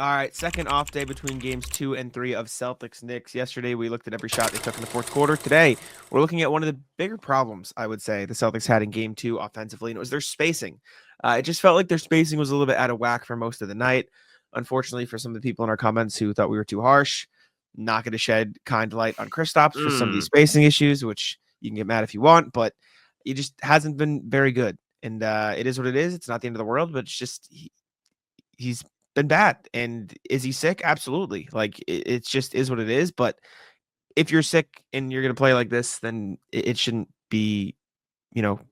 All right, second off day between games 2 and 3 of Celtics Knicks. Yesterday, we looked at every shot they took in the fourth quarter. Today, we're looking at one of the bigger problems, I would say, the Celtics had in game 2 offensively, and it was their spacing. It just felt like their spacing was a little bit out of whack for most of the night. Unfortunately, for some of the people in our comments who thought we were too harsh, not going to shed kind light on Kristaps for some of these spacing issues, which you can get mad if you want, but he just hasn't been very good. And it is what it is. It's not the end of the world, but it's just he's been bad. And is he sick? Absolutely. Like it's just is what it is. But if you're sick and you're going to play like this, then it shouldn't be,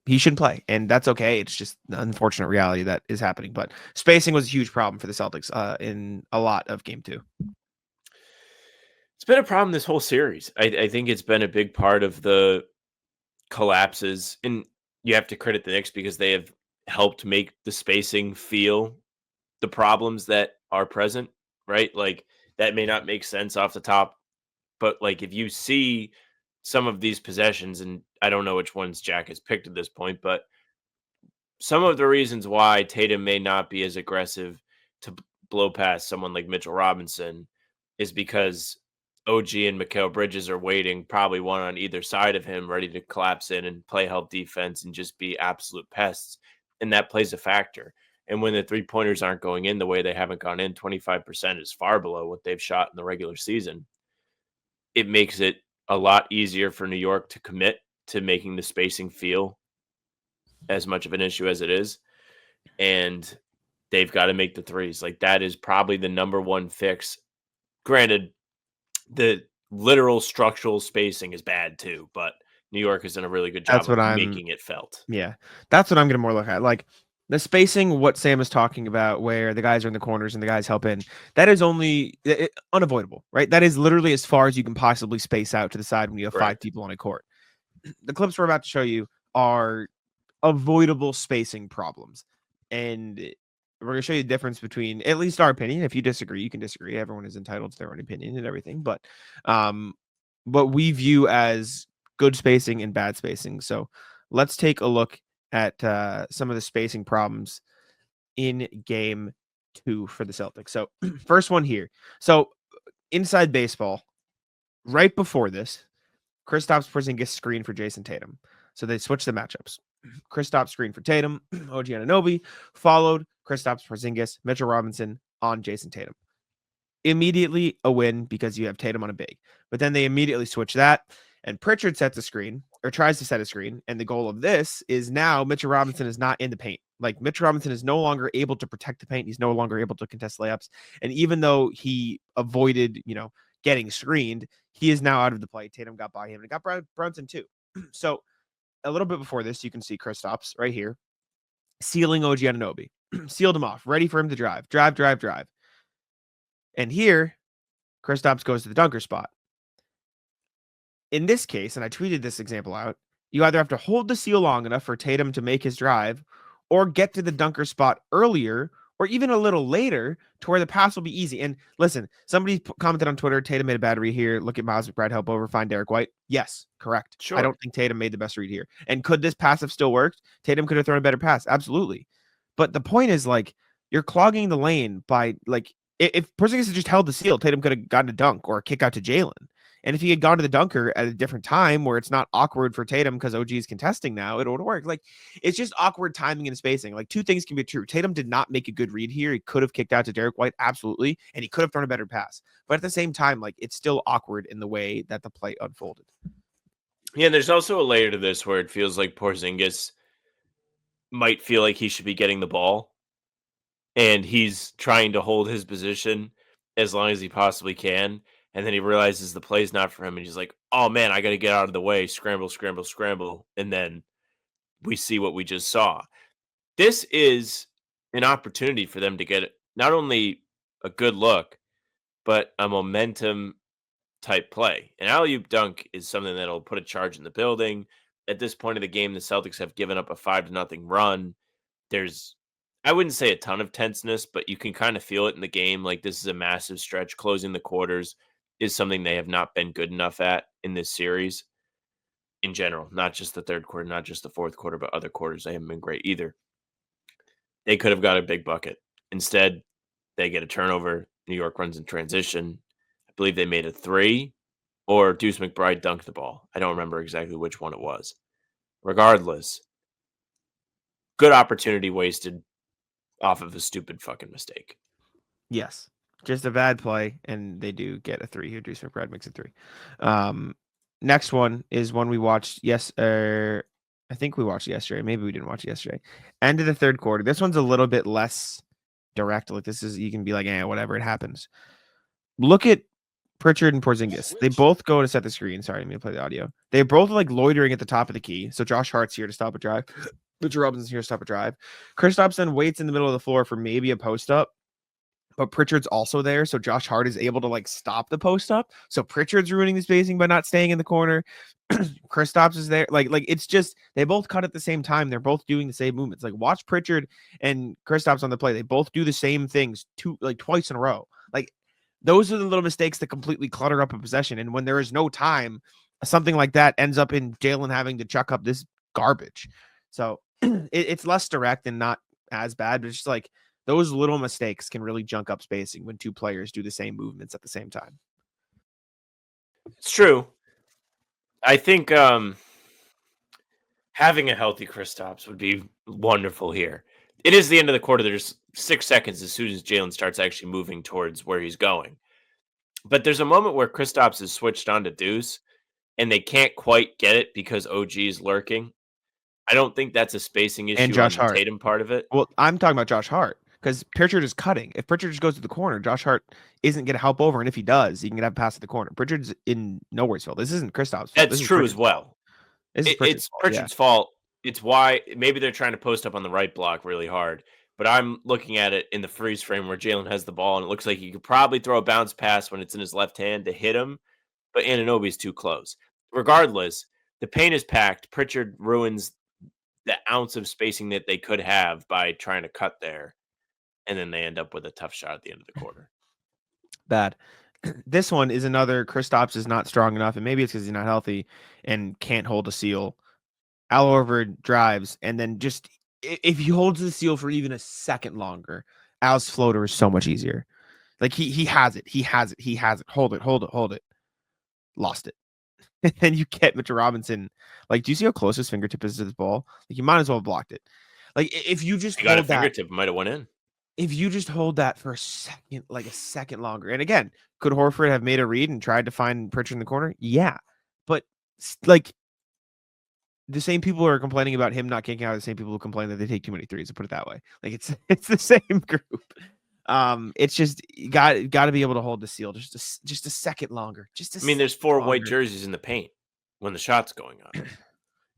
he shouldn't play. And that's okay. It's just the unfortunate reality that is happening. But spacing was a huge problem for the Celtics in a lot of game 2. It's been a problem this whole series. I think it's been a big part of the collapses. And you have to credit the Knicks because they have helped make the spacing feel the problems that are present, right? Like that may not make sense off the top, but like if you see some of these possessions, and I don't know which ones Jack has picked at this point, but some of the reasons why Tatum may not be as aggressive to blow past someone like Mitchell Robinson is because OG and Mikal Bridges are waiting, probably one on either side of him, ready to collapse in and play help defense and just be absolute pests. And that plays a factor. And when the 3-pointers aren't going in the way they haven't gone in, 25% is far below what they've shot in the regular season. It makes it a lot easier for New York to commit to making the spacing feel as much of an issue as it is. And they've got to make the threes. Like that is probably the number one fix. Granted, the literal structural spacing is bad too, but New York has done a really good job That's of what making it felt. yeah, that's what I'm going to more look at. Like the spacing, what Sam is talking about, where the guys are in the corners and the guys help in, that is unavoidable, right? That is literally as far as you can possibly space out to the side when you have five Correct. people on a court. The clips we're about to show you are avoidable spacing problems. And we're going to show you the difference between, at least our opinion. If you disagree, you can disagree. Everyone is entitled to their own opinion and everything. But what we view as good spacing and bad spacing. So let's take a look at some of the spacing problems in game 2 for the Celtics. So first one here. So inside baseball, right before this, Kristaps Porzingis screen for Jason Tatum. So they switched the matchups. Kristaps screen for Tatum, OG Anunoby, followed Kristaps Porzingis, Mitchell Robinson on Jason Tatum. Immediately a win because you have Tatum on a big. But then they immediately switch that, and Pritchard sets a screen or tries to set a screen. And the goal of this is now Mitchell Robinson is not in the paint. Like Mitchell Robinson is no longer able to protect the paint. He's no longer able to contest layups. And even though he avoided, getting screened, he is now out of the play. Tatum got by him and got Brunson too. So a little bit before this, you can see Kristaps right here sealing OG Anunoby. Sealed him off, ready for him to drive. And here, Kristaps goes to the dunker spot. In this case, and I tweeted this example out, you either have to hold the seal long enough for Tatum to make his drive or get to the dunker spot earlier or even a little later to where the pass will be easy. And listen, somebody commented on Twitter, Tatum made a bad read here. Look at Miles McBride help over, find Derek White. Yes, correct. Sure. I don't think Tatum made the best read here. And could this pass have still worked? Tatum could have thrown a better pass. Absolutely. But the point is, like, you're clogging the lane by, like, if Porzingis had just held the seal, Tatum could have gotten a dunk or a kick out to Jalen. And if he had gone to the dunker at a different time where it's not awkward for Tatum because OG is contesting now, it would have worked. Like, it's just awkward timing and spacing. Like, two things can be true. Tatum did not make a good read here. He could have kicked out to Derek White, absolutely, and he could have thrown a better pass. But at the same time, like, it's still awkward in the way that the play unfolded. Yeah, and there's also a layer to this where it feels like Porzingis might feel like he should be getting the ball, and he's trying to hold his position as long as he possibly can. And then he realizes the play's not for him, and he's like, "Oh man, I got to get out of the way! Scramble, scramble, scramble!" And then we see what we just saw. This is an opportunity for them to get not only a good look, but a momentum type play. An alley-oop dunk is something that'll put a charge in the building. At this point of the game, the Celtics have given up a 5-0 run. There's, I wouldn't say a ton of tenseness, but you can kind of feel it in the game. Like this is a massive stretch. Closing the quarters is something they have not been good enough at in this series in general, not just the third quarter, not just the fourth quarter, but other quarters. They haven't been great either. They could have got a big bucket. Instead, they get a turnover. New York runs in transition. I believe they made a three, or Deuce McBride dunked the ball. I don't remember exactly which one it was. Regardless, good opportunity wasted off of a stupid fucking mistake. Yes. Just a bad play, and they do get a three here. Deuce McBride makes a three. Next one is one we watched. I think we watched yesterday. Maybe we didn't watch it yesterday. End of the third quarter. This one's a little bit less direct. Like this is, you can be like, whatever, it happens. Look at Pritchard and Porzingis. They both go to set the screen. Sorry, let me play the audio. They both like loitering at the top of the key. So Josh Hart's here to stop a drive. Mitchell Robinson's here to stop a drive. Kristaps then waits in the middle of the floor for maybe a post up. But Pritchard's also there, so Josh Hart is able to like stop the post up. So Pritchard's ruining the spacing by not staying in the corner. Kristaps is there, like it's just they both cut at the same time. They're both doing the same movements. Like watch Pritchard and Kristaps on the play. They both do the same things twice in a row. Like those are the little mistakes that completely clutter up a possession. And when there is no time, something like that ends up in Jalen having to chuck up this garbage. So it's less direct and not as bad, but it's just like those little mistakes can really junk up spacing when two players do the same movements at the same time. It's true. I think having a healthy Kristaps would be wonderful here. It is the end of the quarter. There's 6 seconds as soon as Jalen starts actually moving towards where he's going. But there's a moment where Kristaps is switched on to Deuce, and they can't quite get it because OG is lurking. I don't think that's a spacing issue And Josh on the Hart. Tatum part of it. Well, I'm talking about Josh Hart because Pritchard is cutting. If Pritchard just goes to the corner, Josh Hart isn't going to help over. And if he does, he can have a pass at the corner. Pritchard's in Nowheresville. This isn't Kristaps' fault. That's true as well. It's Pritchard's fault. It's why maybe they're trying to post up on the right block really hard. But I'm looking at it in the freeze frame where Jalen has the ball, and it looks like he could probably throw a bounce pass when it's in his left hand to hit him, but Anunoby's too close. Regardless, the paint is packed. Pritchard ruins the ounce of spacing that they could have by trying to cut there, and then they end up with a tough shot at the end of the quarter. Bad. This one is another Kristaps is not strong enough, and maybe it's because he's not healthy and can't hold a seal. Al Horford drives, and then just if he holds the seal for even a second longer, Al's floater is so much easier. Like he has it. Hold it. Lost it. And then you get Mitchell Robinson. Like, do you see how close his fingertip is to this ball? Like, you might as well have blocked it. Like, if you just got a fingertip, might have went in. If you just hold that for a second longer, and again, could Horford have made a read and tried to find Pritchard in the corner? Yeah, but like the same people who are complaining about him not kicking out are the same people who complain that they take too many threes. To put it that way, like it's the same group. It's just you got to be able to hold the seal just a second longer. There's 4 white jerseys in the paint when the shot's going on,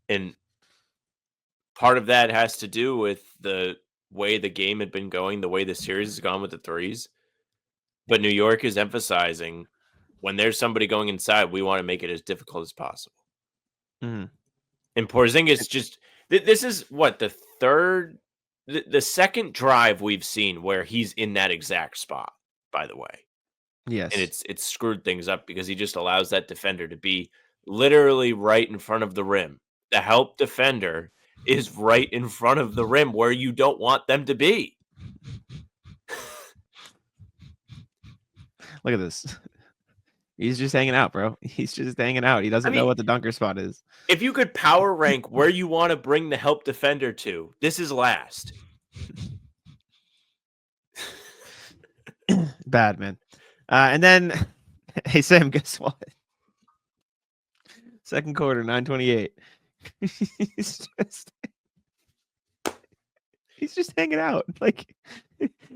and part of that has to do with the way the game had been going, the way the series has gone with the threes. But New York is emphasizing when there's somebody going inside, we want to make it as difficult as possible. Mm-hmm. And Porzingis just this is what the second drive we've seen where he's in that exact spot, by the way. Yes. And it's screwed things up because he just allows that defender to be literally right in front of the rim. The help defender is right in front of the rim where you don't want them to be. Look at this. He's just hanging out, bro. He's just hanging out. He doesn't know what the dunker spot is. If you could power rank where you want to bring the help defender to, this is last. Bad, man. And then, hey, Sam, guess what? Second quarter, 9:28. He's just hanging out. Like,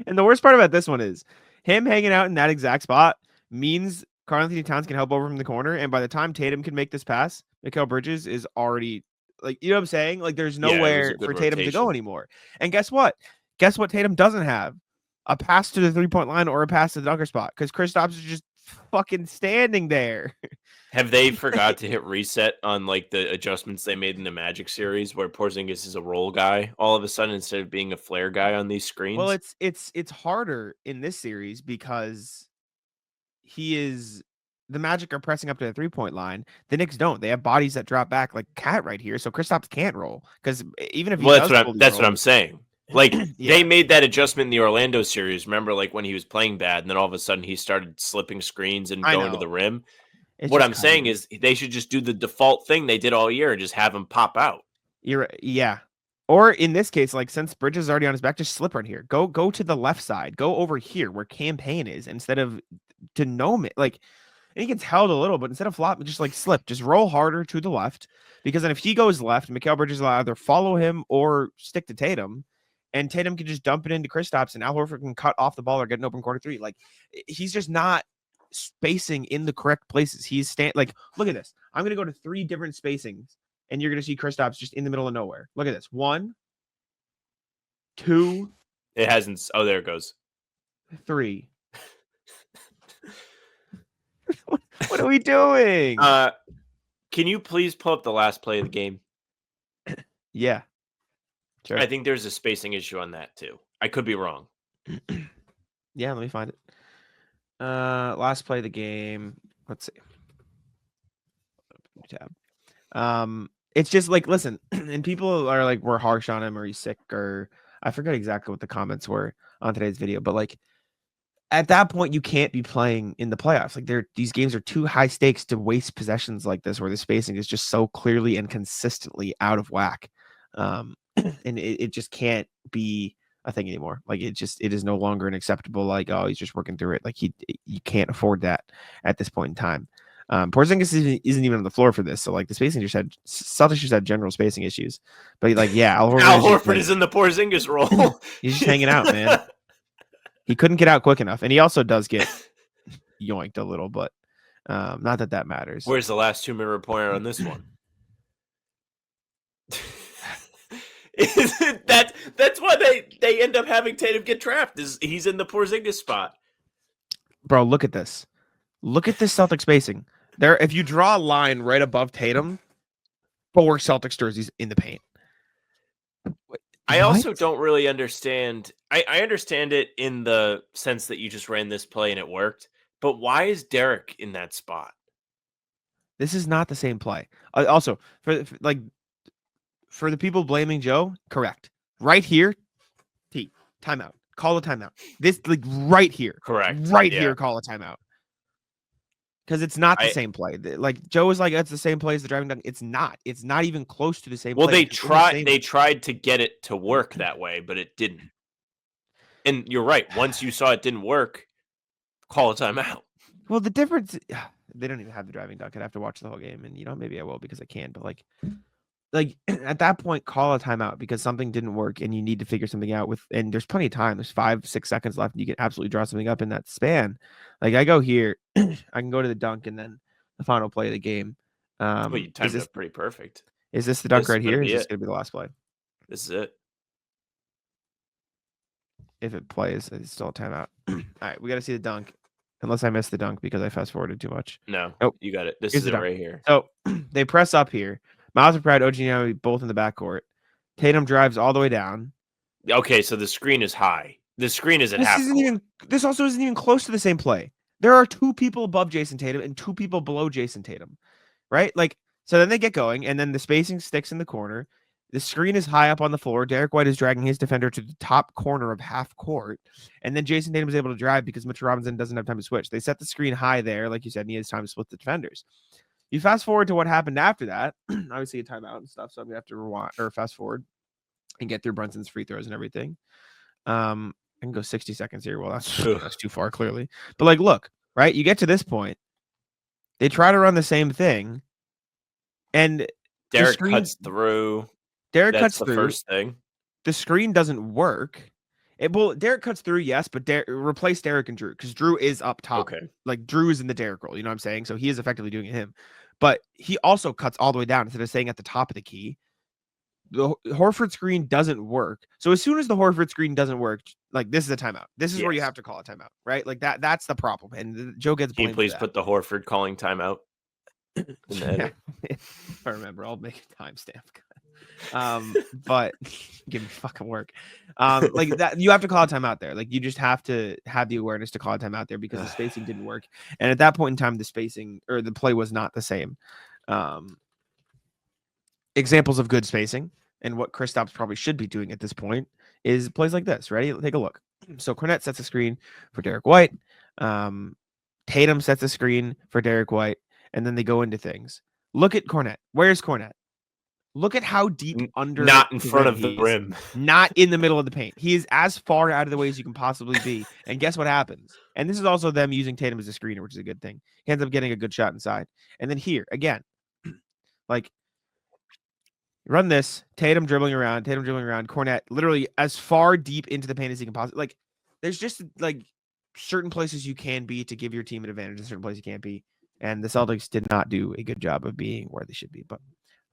and the worst part about this one is him hanging out in that exact spot means Karl-Anthony Towns can help over from the corner. And by the time Tatum can make this pass, Mikal Bridges is already like, you know what I'm saying? Like, there's nowhere for Tatum to go anymore. And guess what? Tatum doesn't have a pass to the 3-point line or a pass to the dunker spot because Kristaps is just fucking standing there. Have they forgot to hit reset on like the adjustments they made in the Magic series where Porzingis is a roll guy all of a sudden instead of being a flare guy on these screens? Well, it's harder in this series because the Magic are pressing up to the 3-point line. The Knicks don't. They have bodies that drop back like Cat right here. So Kristaps can't roll because even if he that's what I'm saying. Like Yeah, they made that adjustment in the Orlando series. Remember, like when he was playing bad, and then all of a sudden he started slipping screens and I going to know. the rim. It's What just I'm saying cunning. is they should just do the default thing they did all year and just have him pop out. Yeah. Or in this case, like since Bridges is already on his back, just slip right here. Go to the left side. Go over here where campaign is instead of to gnome it. Like and he gets held a little, but instead of flop, just like slip, just roll harder to the left. Because then if he goes left, Mikal Bridges will either follow him or stick to Tatum. And Tatum can just dump it into Kristaps and Al Horford can cut off the ball or get an open corner three. Like he's just not spacing in the correct places. He's like, look at this. I'm gonna go to 3 different spacings, and you're gonna see Kristaps just in the middle of nowhere. Look at this. 1, 2, It hasn't. Oh, there it goes. 3. What are we doing? Can you please pull up the last play of the game? Yeah. Sure. I think there's a spacing issue on that too. I could be wrong. Yeah, let me find it. Last play of the game. Let's see. Tab. It's just like, listen, and people are like, we're harsh on him or he's sick, or I forget exactly what the comments were on today's video, but like at that point, you can't be playing in the playoffs. Like these games are too high stakes to waste possessions like this, where the spacing is just so clearly and consistently out of whack. And it just can't be a thing anymore. Like it is no longer an acceptable, like, oh, he's just working through it. Like you can't afford that at this point in time. Porzingis isn't even on the floor for this. So like the spacing Celtics just had general spacing issues. But like, yeah, Al Horford is in the Porzingis role. He's just hanging out, man. He couldn't get out quick enough. And he also does get yoinked a little, but not that matters. Where's the last 2-minute reporter on this one? That's why they end up having Tatum get trapped. He's in the Porzingis spot. Bro, look at this. Look at this Celtics spacing. There, if you draw a line right above Tatum, 4 Celtics jerseys in the paint. I also don't really understand. I understand it in the sense that you just ran this play and it worked. But why is Derek in that spot? This is not the same play. Also, for the people blaming Joe, correct. Right here, timeout. Call a timeout. This like right here. Correct. Right here, call a timeout. Because it's not the same play. Like Joe is like, it's the same play as the driving dunk. It's not. It's not even close to the same play. They tried to get it to work that way, but it didn't. And you're right. Once you saw it didn't work, call a timeout. Well, the difference, they don't even have the driving dunk. I'd have to watch the whole game, and maybe I will because I can. But like at that point, call a timeout because something didn't work, and you need to figure something out and there's plenty of time. There's 5-6 seconds left, and you can absolutely draw something up in that span. Like I go here, I can go to the dunk, and then the final play of the game. Well, you timed it pretty perfect. Is this the dunk right here? Is this going to be the last play? This is it. If it plays, it's still a timeout. All right, we got to see the dunk. Unless I missed the dunk because I fast forwarded too much. No, nope. You got it. This is it right here. So they press up here. Miles and Pratt, OG Anunoby both in the backcourt. Tatum drives all the way down. Okay, so the screen is high. The screen is at half court. This also isn't even close to the same play. There are 2 people above Jason Tatum and 2 people below Jason Tatum, right? Like, so then they get going, and then the spacing sticks in the corner. The screen is high up on the floor. Derek White is dragging his defender to the top corner of half court. And then Jason Tatum is able to drive because Mitchell Robinson doesn't have time to switch. They set the screen high there, like you said, and he has time to split the defenders. You fast forward to what happened after that. Obviously a timeout and stuff, so I'm going to have to rewind or fast forward and get through Brunson's free throws and everything. I can go 60 seconds here. Well, that's too far, clearly. But like, look, right? You get to this point. They try to run the same thing. And Derek cuts through. That's the first thing. The screen doesn't work. Derek cuts through, yes, but replace Derek and Drew because Drew is up top. Okay. Like Drew is in the Derek role. You know what I'm saying? So he is effectively doing it him. But he also cuts all the way down instead of staying at the top of the key. The Horford screen doesn't work. So as soon as the Horford screen doesn't work, like this is a timeout. This is where you have to call a timeout, right? Like that's the problem. And Joe gets blamed. Can you please put the Horford calling timeout in the edit? If I remember, I'll make a timestamp. But give me fucking work. Like that, you have to call a timeout there. Like you just have to have the awareness to call a timeout there because the spacing didn't work. And at that point in time, the spacing or the play was not the same. Examples of good spacing. and what Kristaps probably should be doing at this point is plays like this. Ready? Take a look. So Cornette sets a screen for Derek White. Tatum sets a screen for Derek White, and then they go into things. Look at Cornette. Where's Cornette? Look at how deep under not in the front rim of the he is. rim. Not in the middle of the paint. He is as far out of the way as you can possibly be. And guess what happens? And this is also them using Tatum as a screener, which is a good thing. He ends up getting a good shot inside. And then here, again, like run this, Tatum dribbling around, Cornette literally as far deep into the paint as he can possibly. Like, there's just like certain places you can be to give your team an advantage, and certain places you can't be. And the Celtics did not do a good job of being where they should be. But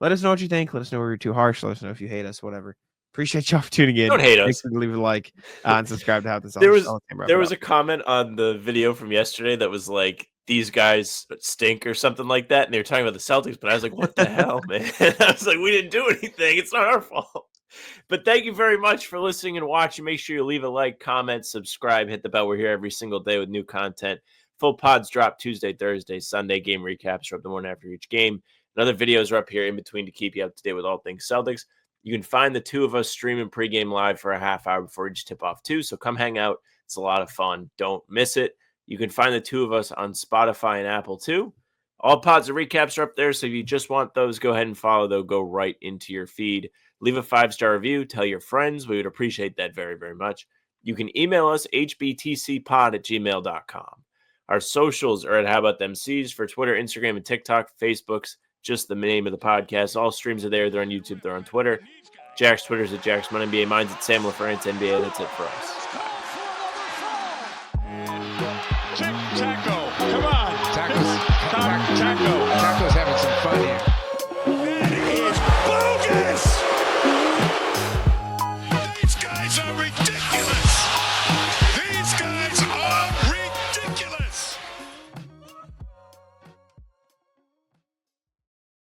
let us know what you think. Let us know if we're too harsh. Let us know if you hate us, whatever. Appreciate y'all for tuning in. Don't hate us. Make sure to leave a like and subscribe to How This There was a comment on the video from yesterday that was like, these guys stink or something like that. And they were talking about the Celtics, but I was like, what the hell, man? I was like, we didn't do anything. It's not our fault. But thank you very much for listening and watching. Make sure you leave a like, comment, subscribe, hit the bell. We're here every single day with new content. Full pods drop Tuesday, Thursday, Sunday. Game recaps are up the morning after each game. And other videos are up here in between to keep you up to date with all things Celtics. You can find the two of us streaming pregame live for a half hour before each tip-off too. So come hang out. It's a lot of fun. Don't miss it. You can find the two of us on Spotify and Apple too. All pods and recaps are up there. So if you just want those, go ahead and follow. They'll go right into your feed. Leave a 5-star review. Tell your friends. We would appreciate that very, very much. You can email us, hbtcpod@gmail.com. Our socials are at How About Them C's for Twitter, Instagram, and TikTok. Facebook's just the name of the podcast. All streams are there. They're on YouTube. They're on Twitter. Jack's Twitter's at JacksMonNBA. Mine's at Sam LaFrance NBA. That's it for us. Tic-tac-toe.